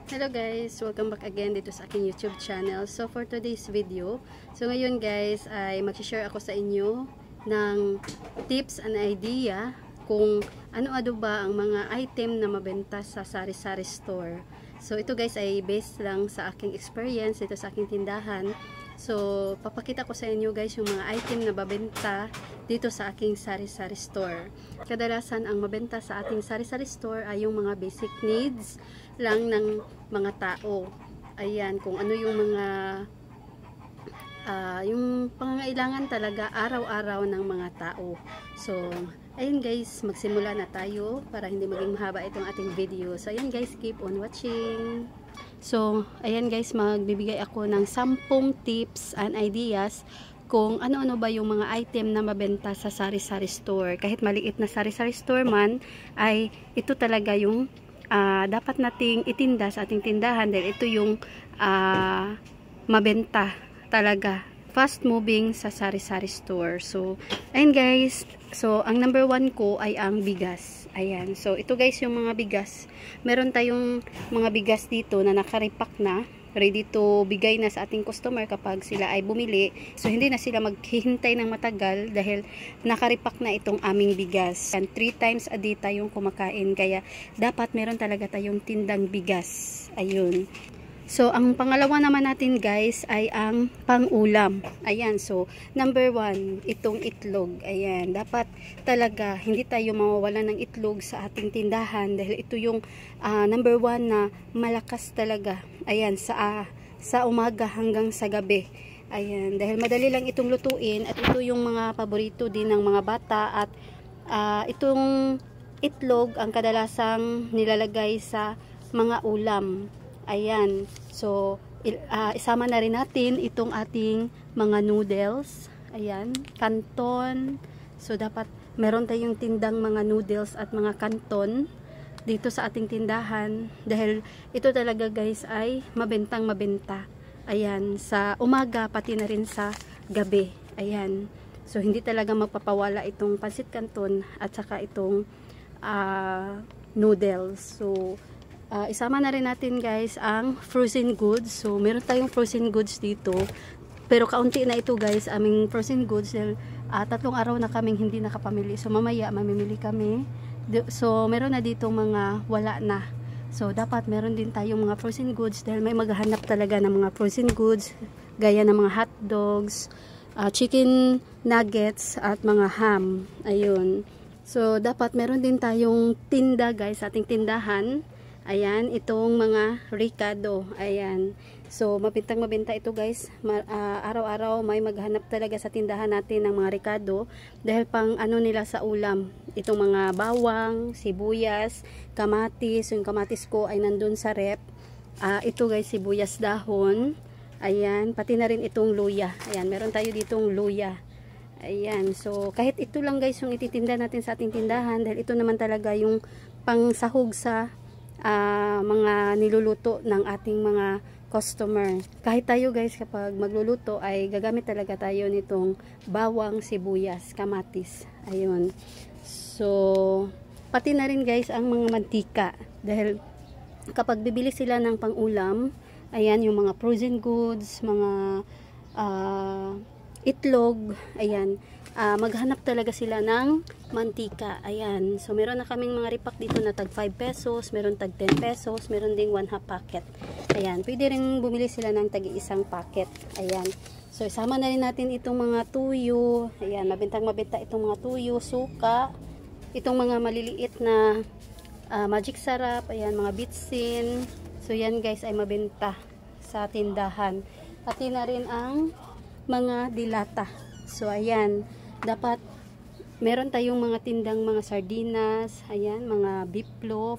Hello guys! Welcome back again dito sa aking YouTube channel. So for today's video, so ngayon guys ay mag-share ako sa inyo ng tips and idea kung ano-ano ba ang mga item na mabenta sa sari-sari store. So ito guys ay based lang sa aking experience dito sa aking tindahan. So papakita ko sa inyo guys yung mga item na mabenta dito sa aking sari-sari store. Kadalasan ang mabenta sa ating sari-sari store ay yung mga basic needs lang ng mga tao. Ayan, kung ano yung mga yung pangangailangan talaga araw-araw ng mga tao. So, ayun guys, magsimula na tayo para hindi maging mahaba itong ating video. So, ayun guys, keep on watching. So, ayan guys, magbibigay ako ng 10 tips and ideas kung ano-ano ba yung mga item na mabenta sa sari-sari store. Kahit maliit na sari-sari store man, ay ito talaga yung dapat nating itinda sa ating tindahan dahil ito yung mabenta talaga, fast moving sa sari-sari store. So, ayun guys, so ang number 1 ko ay ang bigas. Ayan, so ito guys yung mga bigas. Meron tayong mga bigas dito na nakaripak na, ready to bigay na sa ating customer kapag sila ay bumili. So, hindi na sila maghihintay ng matagal dahil nakaripak na itong aming bigas. And 3 times a day tayong kumakain. Kaya, dapat meron talaga tayong tindang bigas. Ayun. So, ang pangalawa naman natin guys ay ang pang-ulam. Ayan, so, number 1, itong itlog. Ayan, dapat talaga hindi tayo mawawalan ng itlog sa ating tindahan dahil ito yung number 1 na malakas talaga. Ayan, sa umaga hanggang sa gabi. Ayan, dahil madali lang itong lutuin at ito yung mga paborito din ng mga bata at itong itlog ang kadalasang nilalagay sa mga ulam. Ayan, so isama na rin natin itong ating mga noodles. Ayan, canton. So dapat meron tayong tindang mga noodles at mga canton dito sa ating tindahan dahil ito talaga guys ay mabentang mabenta. Ayan, sa umaga pati na rin sa gabi. Ayan, so hindi talaga magpapawala itong pansit canton at saka itong noodles. So isama na rin natin guys ang frozen goods. So meron tayong frozen goods dito pero kaunti na ito guys aming frozen goods dahil 3 araw na kaming hindi nakapamili. So mamaya mamimili kami. So meron na dito mga wala na. So dapat meron din tayong mga frozen goods dahil may maghahanap talaga ng mga frozen goods gaya ng mga hot dogs, chicken nuggets at mga ham. Ayun. So dapat meron din tayong tinda guys sa ating tindahan. Ayan, itong mga Ricardo. Ayan. So, mabintang mabenta ito guys. Araw-araw may maghanap talaga sa tindahan natin ng mga Ricardo. Dahil pang ano nila sa ulam. Itong mga bawang, sibuyas, kamatis. Yung kamatis ko ay nandun sa rep. Ito guys, sibuyas dahon. Ayan, pati na rin itong luya. Ayan, meron tayo ditong luya. Ayan, so kahit ito lang guys yung ititinda natin sa ating tindahan. Dahil ito naman talaga yung pangsahog sa mga niluluto ng ating mga customer. Kahit tayo guys kapag magluluto ay gagamit talaga tayo nitong bawang, sibuyas, kamatis. Ayun. So, pati na rin guys ang mga mantika. Dahil kapag bibili sila ng pang-ulam, ayan yung mga frozen goods, mga itlog, ayan. Maghanap talaga sila ng mantika. Ayan. So, meron na kaming mga ripak dito na tag 5 pesos, meron tag 10 pesos, meron ding 1/2 packet. Ayan. Pwede rin bumili sila ng tag isang packet. Ayan. So, isama na rin natin itong mga tuyo. Ayan. Mabentang mabenta itong mga tuyo, suka, itong mga maliliit na magic sarap. Ayan. Mga bitsin. So, yan guys ay mabenta sa tindahan. Pati na rin ang mga dilata. So, ayan. Dapat meron tayong mga tindang mga sardinas, ayan, mga beef loaf,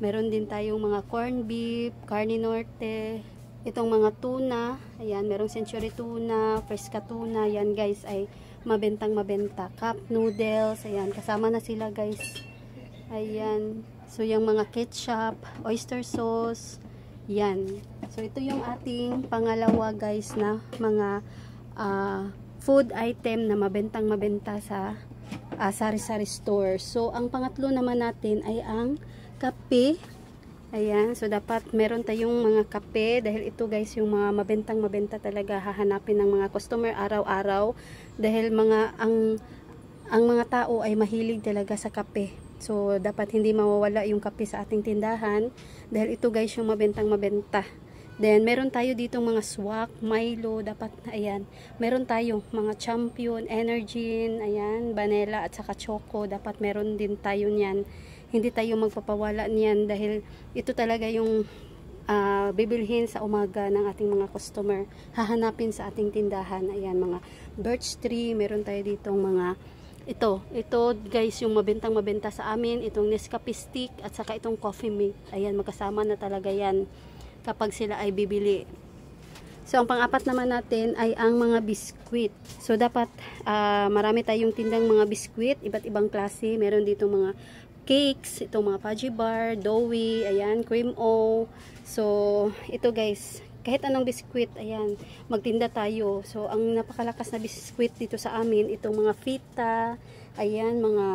meron din tayong mga corn beef, carne norte, itong mga tuna, ayan, merong century tuna, fresca tuna, ayan guys ay mabentang mabenta. Cup noodles, ayan, kasama na sila guys. Ayan, so yung mga ketchup, oyster sauce, yan. So ito yung ating pangalawa guys na mga food item na mabentang mabenta sa sari-sari store. So, ang pangatlo naman natin ay ang kape Ayan, so dapat meron tayong mga kape dahil ito guys yung mga mabentang mabenta talaga hahanapin ng mga customer araw-araw dahil ang mga tao ay mahilig talaga sa kape. So dapat hindi mawawala yung kape sa ating tindahan dahil ito guys yung mabentang mabenta. Then meron tayo ditong mga swak, Milo, dapat ayan. Meron tayong mga Champion, Energin, ayan, Vanilla at saka Choco, dapat meron din tayo niyan. Hindi tayo magpapawala niyan dahil ito talaga yung bibilhin sa umaga ng ating mga customer. Hahanapin sa ating tindahan. Ayan, mga birch tree. Meron tayo ditong mga ito guys yung mabentang mabenta sa amin. Itong Nescafe stick at saka itong coffee mate. Ayan, magkasama na talaga yan kapag sila ay bibili. So, ang pang-apat naman natin ay ang mga biskwit. So, dapat marami tayong tindang mga biskwit, iba't ibang klase. Meron dito mga cakes, itong mga fudgy bar, doughy, ayan, cream o. So, ito guys, kahit anong biskwit, ayan, magtinda tayo. So, ang napakalakas na biskwit dito sa amin, itong mga fita, ayan, mga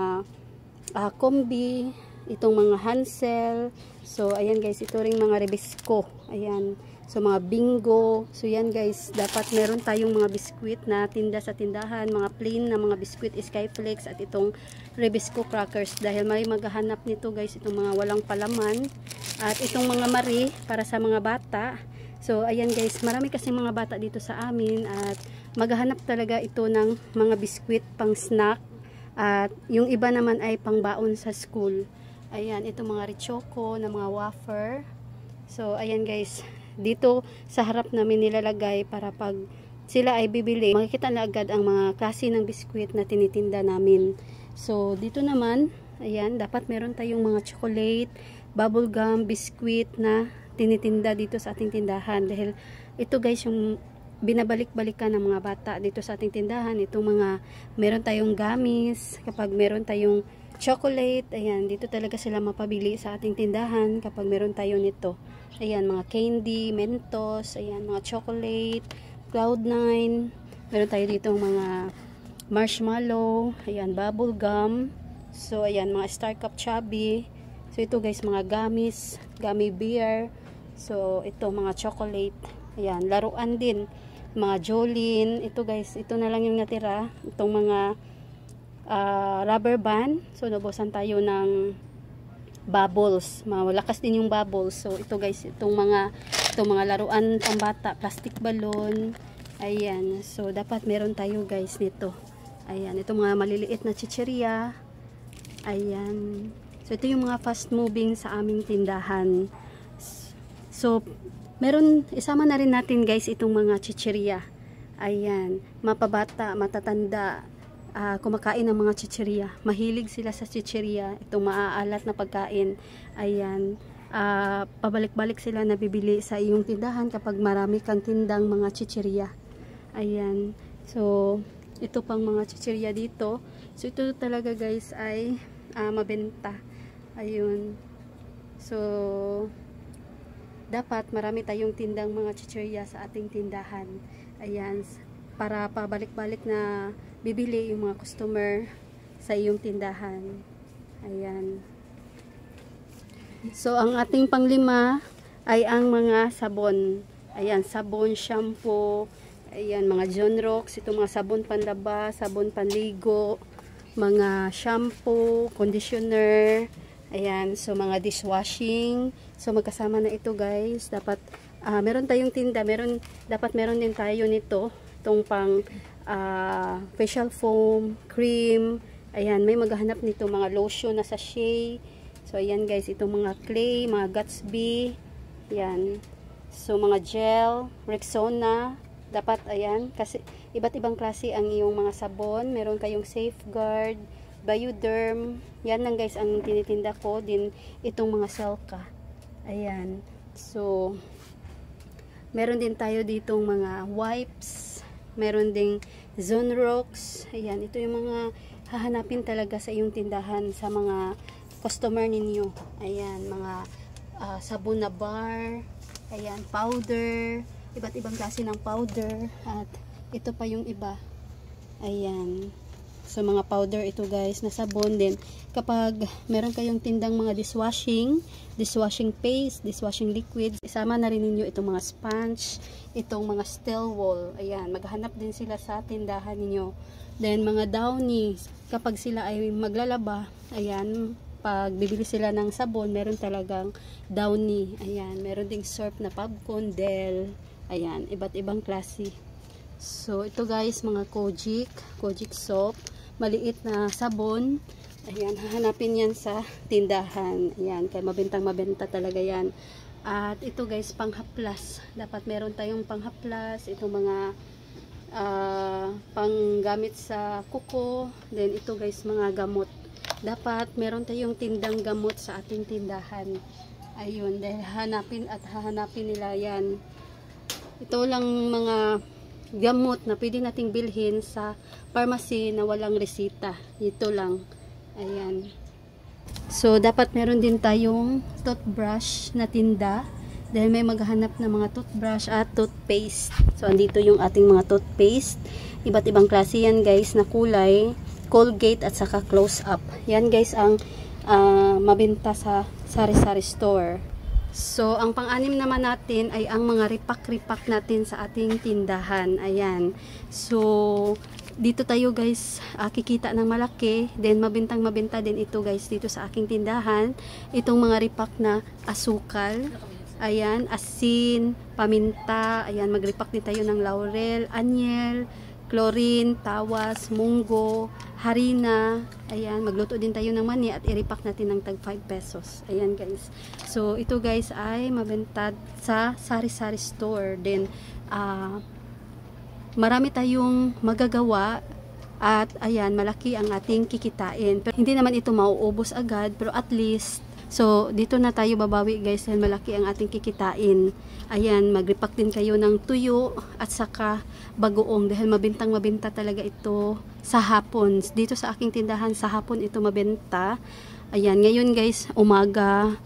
kombi, itong mga Hansel. So, ayan guys, ito ring mga Rebisco, ayan. So, mga bingo. So, yan guys, dapat meron tayong mga biskwit na tinda sa tindahan. Mga plain na mga biskwit, Skyflakes at itong Rebisco crackers. Dahil may maghahanap nito guys, itong mga walang palaman. At itong mga Marie para sa mga bata. So, ayan guys, marami kasi mga bata dito sa amin. At maghahanap talaga ito ng mga biskwit pang snack. At yung iba naman ay pang baon sa school. Ayan, itong mga Richoco na mga wafer. So, ayan guys, dito sa harap namin nilalagay para pag sila ay bibili, makikita na agad ang mga klase ng biskwit na tinitinda namin. So, dito naman, ayan, dapat meron tayong mga chocolate, bubble gum, biskwit na tinitinda dito sa ating tindahan. Dahil ito guys, yung binabalik-balikan ng mga bata dito sa ating tindahan. Itong mga, meron tayong gummies, kapag meron tayong chocolate, ayan, dito talaga sila mapabili sa ating tindahan kapag meron tayo nito. Ayan, mga candy, Mentos, ayan, mga chocolate, Cloud9, meron tayo dito mga marshmallow, ayan, bubble gum, so ayan, mga Star Cup Chubby, so ito guys, mga gummies, gummy bear, so ito, mga chocolate, ayan, laruan din, mga Jolene, ito guys, ito na lang yung natira, itong mga rubber band, so nabusan tayo ng bubbles, malakas din yung bubbles. So ito guys, itong mga laruan pambata, plastic balloon, ayan, so dapat meron tayo guys nito, ayan, itong mga maliliit na chicheria, ayan, so ito yung mga fast moving sa aming tindahan. So meron, isama na rin natin guys itong mga chicheria, ayan, mapabata, matatanda, kumakain ng mga chicheria. Mahilig sila sa chicheria. Itong maaalat na pagkain. Ayan. Pabalik-balik sila na bibili sa iyong tindahan kapag marami kang tindang mga chicheria. Ayan. So, ito pang mga chicheria dito. So, ito talaga guys ay mabenta. Ayun. So, dapat marami tayong tindang mga chicheria sa ating tindahan. Ayan. Para pabalik-balik na bibili yung mga customer sa iyong tindahan. Ayan. So, ang ating panglima ay ang mga sabon. Ayan, sabon, shampoo, ayan, mga John Rocks, itong mga sabon panlaba, sabon panligo, mga shampoo, conditioner, ayan, so mga dishwashing. So, magkasama na ito guys. Dapat, meron tayong tinda, dapat meron din tayo nito, itong pang facial foam, cream, ayan, may maghahanap nito, mga lotion na sachet. So, ayan guys, itong mga clay, mga Gatsby, ayan, so mga gel, Rexona, dapat, ayan, kasi iba't ibang klase ang iyong mga sabon. Meron kayong Safeguard, Bioderm, yan lang guys ang tinitinda ko, din itong mga Selka, ayan, so meron din tayo ditong mga wipes, meron ding Zone Rocks. Ayan, ito yung mga hahanapin talaga sa iyong tindahan sa mga customer ninyo. Ayan, mga sabon na bar, ayan, powder, iba't ibang klase ng powder, at ito pa yung iba. Ayan. So mga powder ito guys na sabon din. Kapag meron kayong tindang mga dishwashing paste, dishwashing liquids, isama na rin ninyo itong mga sponge, itong mga steel wool. Ayan, maghanap din sila sa tindahan ninyo. Then mga downy, kapag sila ay maglalaba, ayan, pag bibili sila ng sabon, meron talagang downy. Ayan, meron ding surf na Pabcon, Del. Ayan, iba't ibang klase. So ito guys, mga Kojic soap, maliit na sabon. Ayan, hahanapin yan sa tindahan. Ayan, kaya mabenta talaga yan. At ito guys, panghaplas. Dapat meron tayong panghaplas. Ito mga panggamit sa kuko. Then ito guys, mga gamot. Dapat meron tayong tindang gamot sa ating tindahan. Ayun, dahil hahanapin nila yan. Ito lang mga gamot na pwede nating bilhin sa pharmacy na walang resita. Ito lang. Ayan. So, dapat meron din tayong toothbrush na tinda. Dahil may maghanap na mga toothbrush at toothpaste. So, andito yung ating mga toothpaste. Iba't ibang klase yan guys na kulay. Colgate at saka close up. Yan guys ang mabenta sa sari-sari store. So, ang pang-anim naman natin ay ang mga ripak-ripak natin sa ating tindahan. Ayan. So, dito tayo guys kikita ng malaki. Then, mabenta din ito guys dito sa aking tindahan. Itong mga ripak na asukal. Ayan, asin, paminta. Ayan, magripak din tayo ng laurel, anyel, chlorine, tawas, munggo, harina. Ayan, magluto din tayo ng mani at iripak natin ng tag 5 pesos. Ayan guys. So, ito guys ay mabenta sa sari-sari store. Then, marami tayong magagawa at ayan, malaki ang ating kikitain. Pero hindi naman ito mauubos agad, pero at least, so, dito na tayo babawi guys dahil malaki ang ating kikitain. Ayan, magripak din kayo ng tuyo at saka bagoong dahil mabenta talaga ito sa hapon. Dito sa aking tindahan sa hapon ito mabenta. Ayan, ngayon guys, umaga,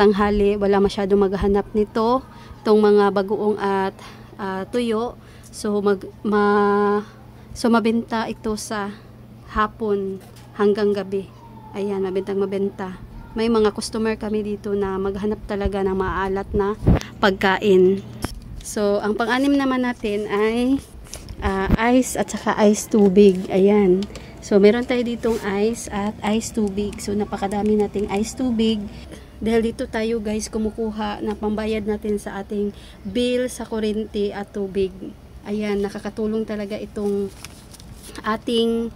tanghali, wala masyadong maghahanap nito. Itong mga bagoong at tuyo. So, mabenta ito sa hapon hanggang gabi. Ayan, mabenta. May mga customer kami dito na maghanap talaga ng maalat na pagkain. So, ang pang-anim naman natin ay ice at saka ice tubig. Ayan. So, meron tayo ditong ice at ice tubig. So, napakadami nating ice tubig. Dahil dito tayo guys kumukuha na pambayad natin sa ating bill sa kuryente at tubig. Ayan, nakakatulong talaga itong ating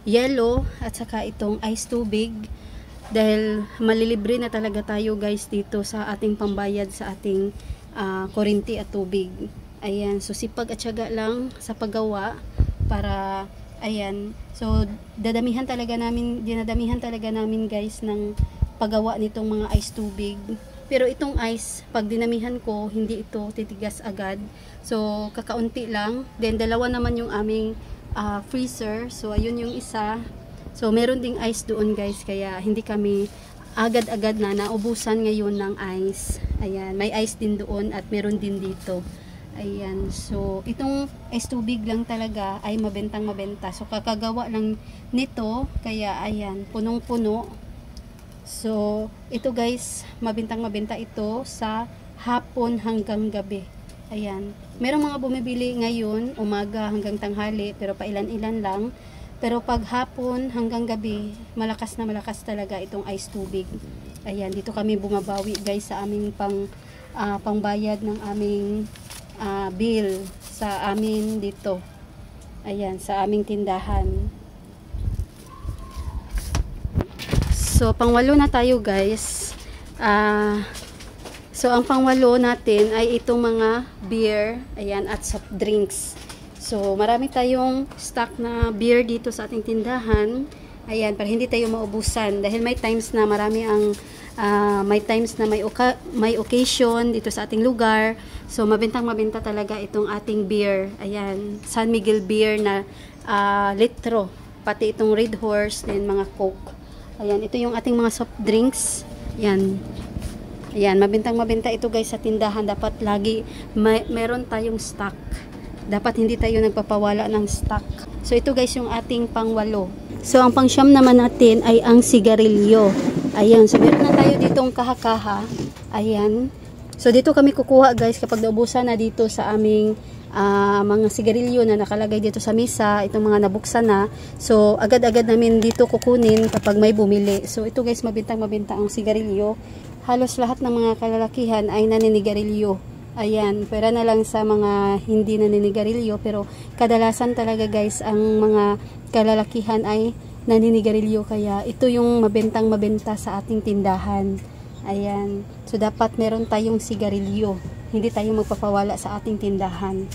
yellow at saka itong ice tubig dahil malilibre na talaga tayo guys dito sa ating pambayad sa ating kuryente at tubig. Ayan, so sipag at syaga lang sa paggawa para ayan, so dinadamihan talaga namin guys ng paggawa nitong mga ice tubig. Pero itong ice, pag dinamihan ko, hindi ito titigas agad. So kakaunti lang. Then dalawa naman yung aming freezer. So ayun yung isa. So meron ding ice doon guys, kaya hindi kami agad-agad na naubusan ngayon ng ice. Ayan, may ice din doon at meron din dito. Ayan, so itong ice tubig lang talaga ay mabenta. So kakagawa lang nito, kaya ayan, punong-puno. So ito guys, mabenta ito sa hapon hanggang gabi. Ayan. Merong mga bumibili ngayon, umaga hanggang tanghali, pero pailan-ilan lang. Pero pag hapon hanggang gabi, malakas talaga itong ice tubig. Ayan, dito kami bumabawi guys sa aming pangbayad ng aming bill sa amin dito. Ayan, sa aming tindahan. So, pangwalo na tayo guys. So, ang pangwalo natin ay itong mga beer, ayan, at soft drinks. So, marami tayong stock na beer dito sa ating tindahan. Ayan, para hindi tayo maubusan. Dahil may times na may occasion dito sa ating lugar. So, mabenta talaga itong ating beer. Ayan, San Miguel beer na litro. Pati itong Red Horse, then mga Coke. Ayan, ito yung ating mga soft drinks. Ayan. Ayan, mabenta ito guys sa tindahan. Dapat lagi meron tayong stock. dapat hindi tayo nagpapawala ng stock. So ito guys yung ating pang-8. So ang pang-9 naman natin ay ang sigarilyo. Ayan, so meron na tayo ditong kaha-kaha. Ayan. So dito kami kukuha guys kapag naubusan na dito sa aming mga sigarilyo na nakalagay dito sa mesa, itong mga nabuksan na. So agad-agad namin dito kukunin kapag may bumili. So ito guys, mabintang-mabintang ang sigarilyo. Halos lahat ng mga kalalakihan ay naninigarilyo. Ayan, pera na lang sa mga hindi naninigarilyo, pero kadalasan talaga guys ang mga kalalakihan ay naninigarilyo, kaya ito yung mabenta sa ating tindahan. Ayan, so dapat meron tayong sigarilyo, hindi tayo magpapawala sa ating tindahan.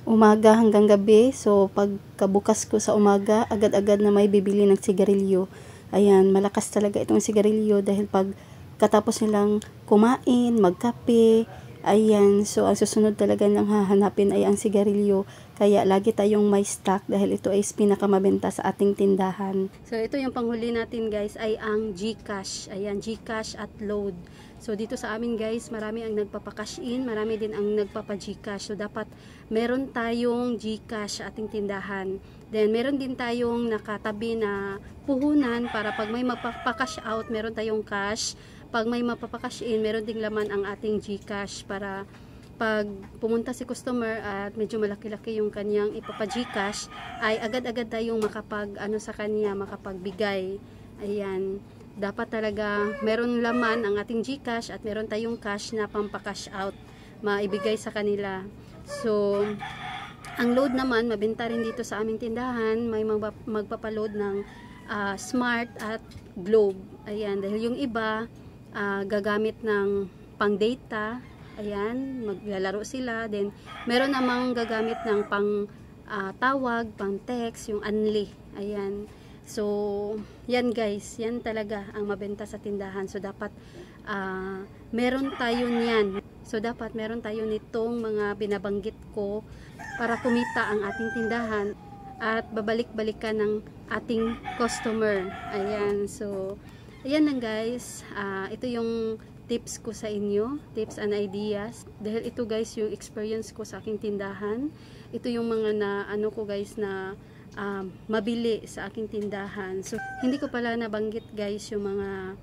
Umaga hanggang gabi, so pagkabukas ko sa umaga, agad-agad na may bibili ng sigarilyo. Ayan, malakas talaga itong sigarilyo dahil pag katapos nilang kumain, magkape, ayan, so ang susunod talaga ng hahanapin ay ang sigarilyo. Kaya lagi tayong may stock dahil ito ay pinakamabenta sa ating tindahan. So ito yung panghuli natin guys ay ang GCash. Ayan, GCash at load. So dito sa amin guys, marami ang nagpapa-cash in, marami din ang nagpapa-GCash. So dapat meron tayong GCash sa ating tindahan. Then meron din tayong nakatabi na puhunan para pag may magpapa-cash out, meron tayong cash. Pag may mapapa-cash in, meron ding laman ang ating GCash para pag pumunta si customer at medyo malaki-laki yung kanyang ipapa-GCash, ay agad-agad tayong sa kanya, makapagbigay. Ayan, dapat talaga meron laman ang ating GCash at meron tayong cash na pampa-cash out, maibigay sa kanila. So, ang load naman, mabenta rin dito sa aming tindahan, may magpapaload ng Smart at Globe. Ayan, dahil yung iba, gagamit ng pang data, ayan, maglalaro sila. Then meron namang gagamit ng pang tawag, pang text, yung Unli. Ayan, so yan guys, yan talaga ang mabenta sa tindahan. So dapat meron tayo niyan. So dapat meron tayo nitong mga binabanggit ko para kumita ang ating tindahan at babalik-balikan ng ating customer. Ayan, so ayan lang guys, ito yung tips ko sa inyo, tips and ideas. Dahil ito guys yung experience ko sa aking tindahan. Ito yung mga ko guys na mabili sa aking tindahan. So hindi ko pala nabanggit guys yung mga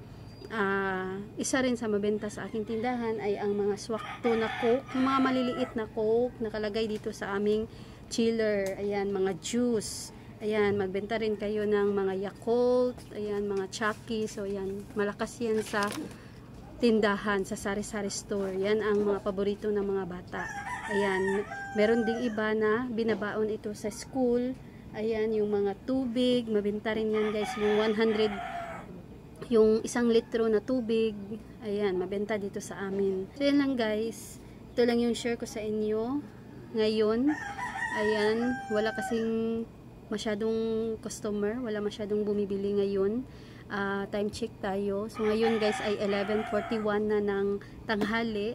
isa rin sa mabenta sa aking tindahan ay ang mga swakto na Coke, mga maliliit na Coke nakalagay dito sa aming chiller. Ayan, mga juice. Ayan, magbenta rin kayo ng mga Yakult, ayan, mga Chucky. So ayan, malakas yan sa tindahan, sa sari-sari store. Yan ang mga paborito ng mga bata. Ayan, meron ding iba na binabaon ito sa school. Ayan, yung mga tubig, mabenta rin yan guys, yung 100, yung 1 litro na tubig. Ayan, mabenta dito sa amin. So yan lang guys, ito lang yung share ko sa inyo ngayon. Ayan, wala kasing masyadong customer, wala masyadong bumibili ngayon. Time check tayo. So ngayon guys ay 11:41 na ng tanghali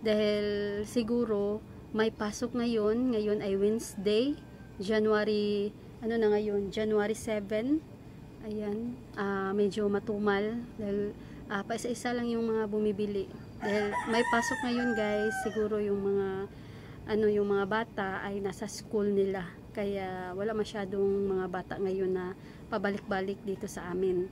dahil siguro may pasok ngayon. Ngayon ay Wednesday, January January 7. Ayan, medyo matumal dahil paisa-isa lang yung mga bumibili dahil may pasok ngayon guys. Siguro yung mga yung mga bata ay nasa school nila, kaya wala masyadong mga bata ngayon na pabalik-balik dito sa amin.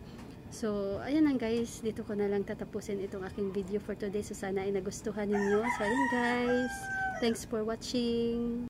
So ayan lang guys, dito ko na lang tatapusin itong aking video for today. So sana ay nagustuhan ninyo. So ayan guys, thanks for watching.